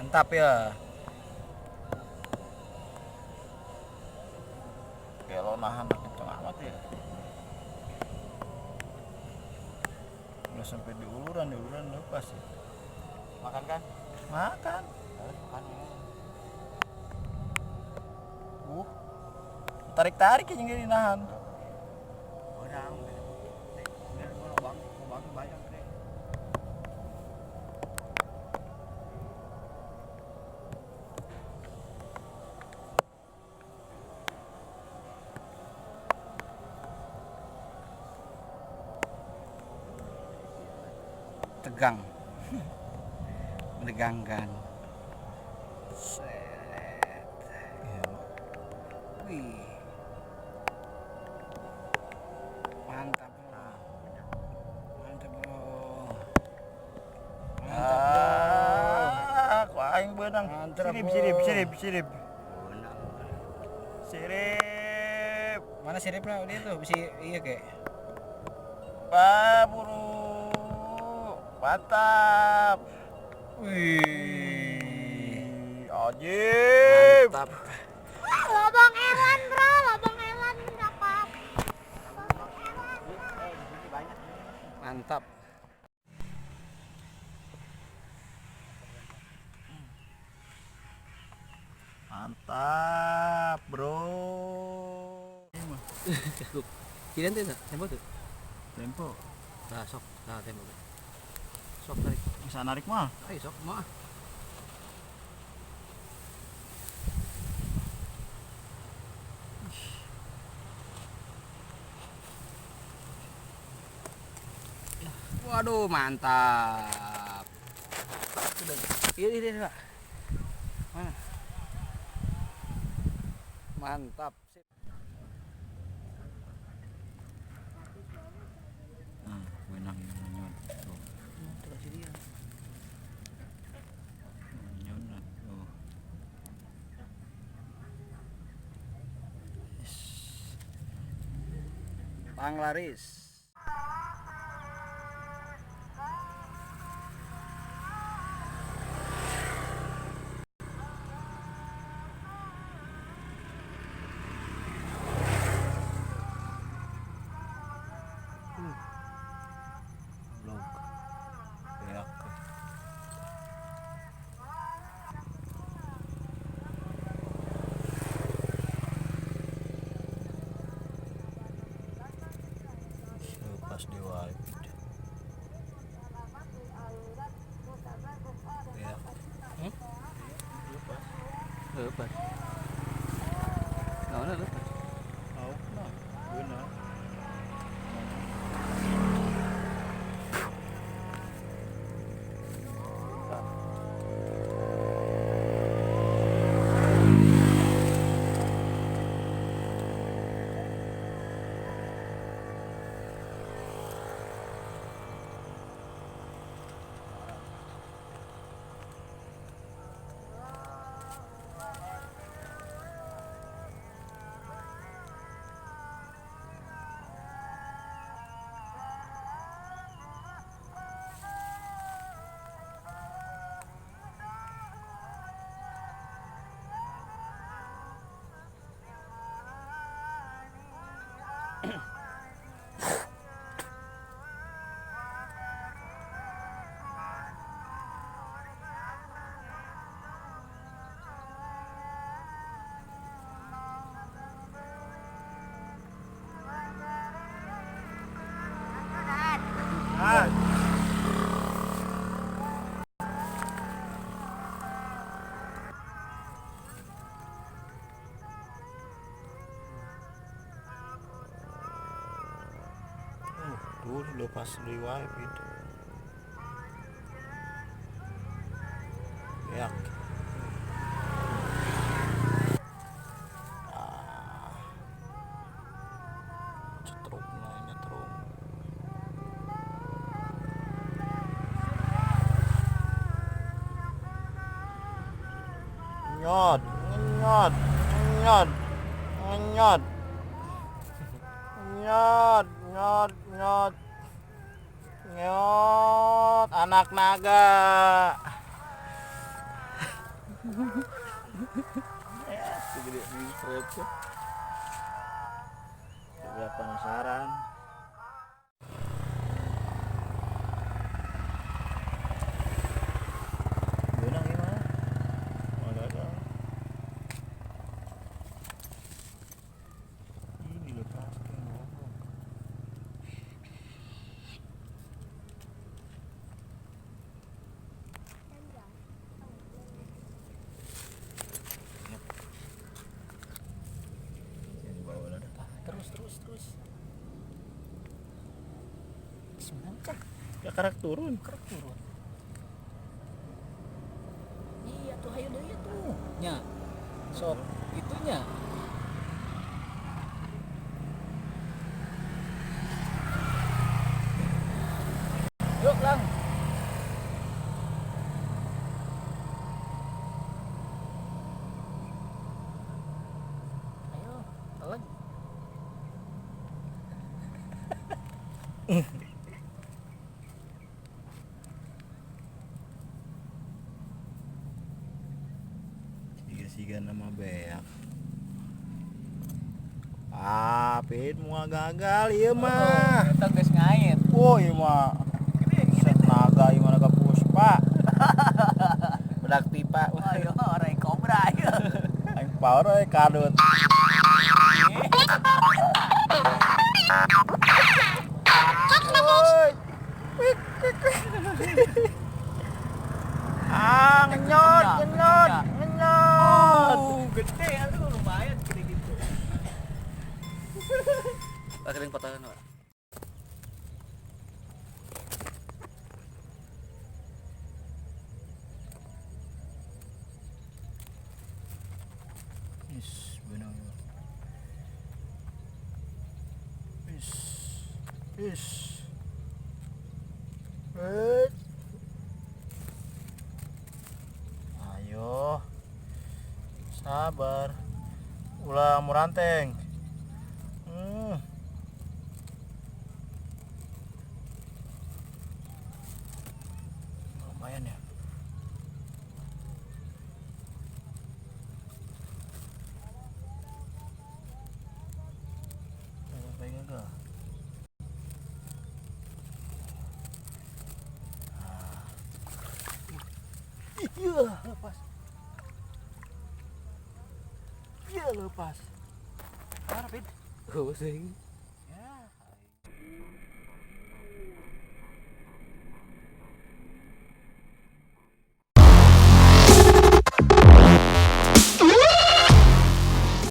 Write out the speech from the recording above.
Mantap ya. Kalau nahan kenceng amat ya. Udah sampai di uluran lepas ya. Makan kan? Makan. Makan ya. Tarik-tarik aja gini nahan. Orang. Biar gua bang banyak deh. Tegang. Menegangkan. Set. Ya. Wih. Mantap bro. Mantap bro. Mantap bro. Kok aing benang. Mantap, Sirip. Sirip. Mana siripnya dia tuh bisa iya kayak. Buru. Mantap. Wih. Ajib. Mantap. Lobong elan bro, lobong elan dapat. Lobong elan. Mantap. Mantap, bro. Kirain tuh tempo tuh. Tempo. Nah, sok. Nah, tempo. Sok tarik. Bisa narik mah. Ayo sok mah. Waduh, mantap. Sudah. Iya, Pak. Mana? Mantap. Sip. Benang nyon. Tuh, Terus dia. nyon. Tuh. Panglaris. Blok. Beak. Lepas di wipe. Beak. Lepas. Nah, lepas. Au, nah, benar. Tuh lepas di wipe itu. Beak. Cetruk nyetrum. Nyot. Nyot. Nyot. Nyot. Nyot. Nyot. Nyot. Nyot. Anak naga. Ya, segede di strap tuh. Juga penasaran. Benang gimana? Ada. Ini lepaskan ngomong. Yang bawah ada. Terus. Sebenarnya Ya karak turun. kerak turun. Iya tuh, ayo deh tuh. Nya. Sok itunya. Yuk, Lang. Ayo, telan. Siga nama beak. Pit mau gagal ieu mah. Eta geus ngait. Oh ieu mah. Set naga ieu mah naga puspa. Bedak pipa. Ayo, orang kobra ya. Aing power we kadut. Oi. Ngenyot. Gede ya tuh, lumayan gede gitu. Akhirnya patahan, Pak. Is benang ieu. Is. Ayo. Sabar. Ulah muranteng. Lumayan ya. Pegang ke. Iya, lepas. Iya, lepas. Parah, Pit. Oh, sing.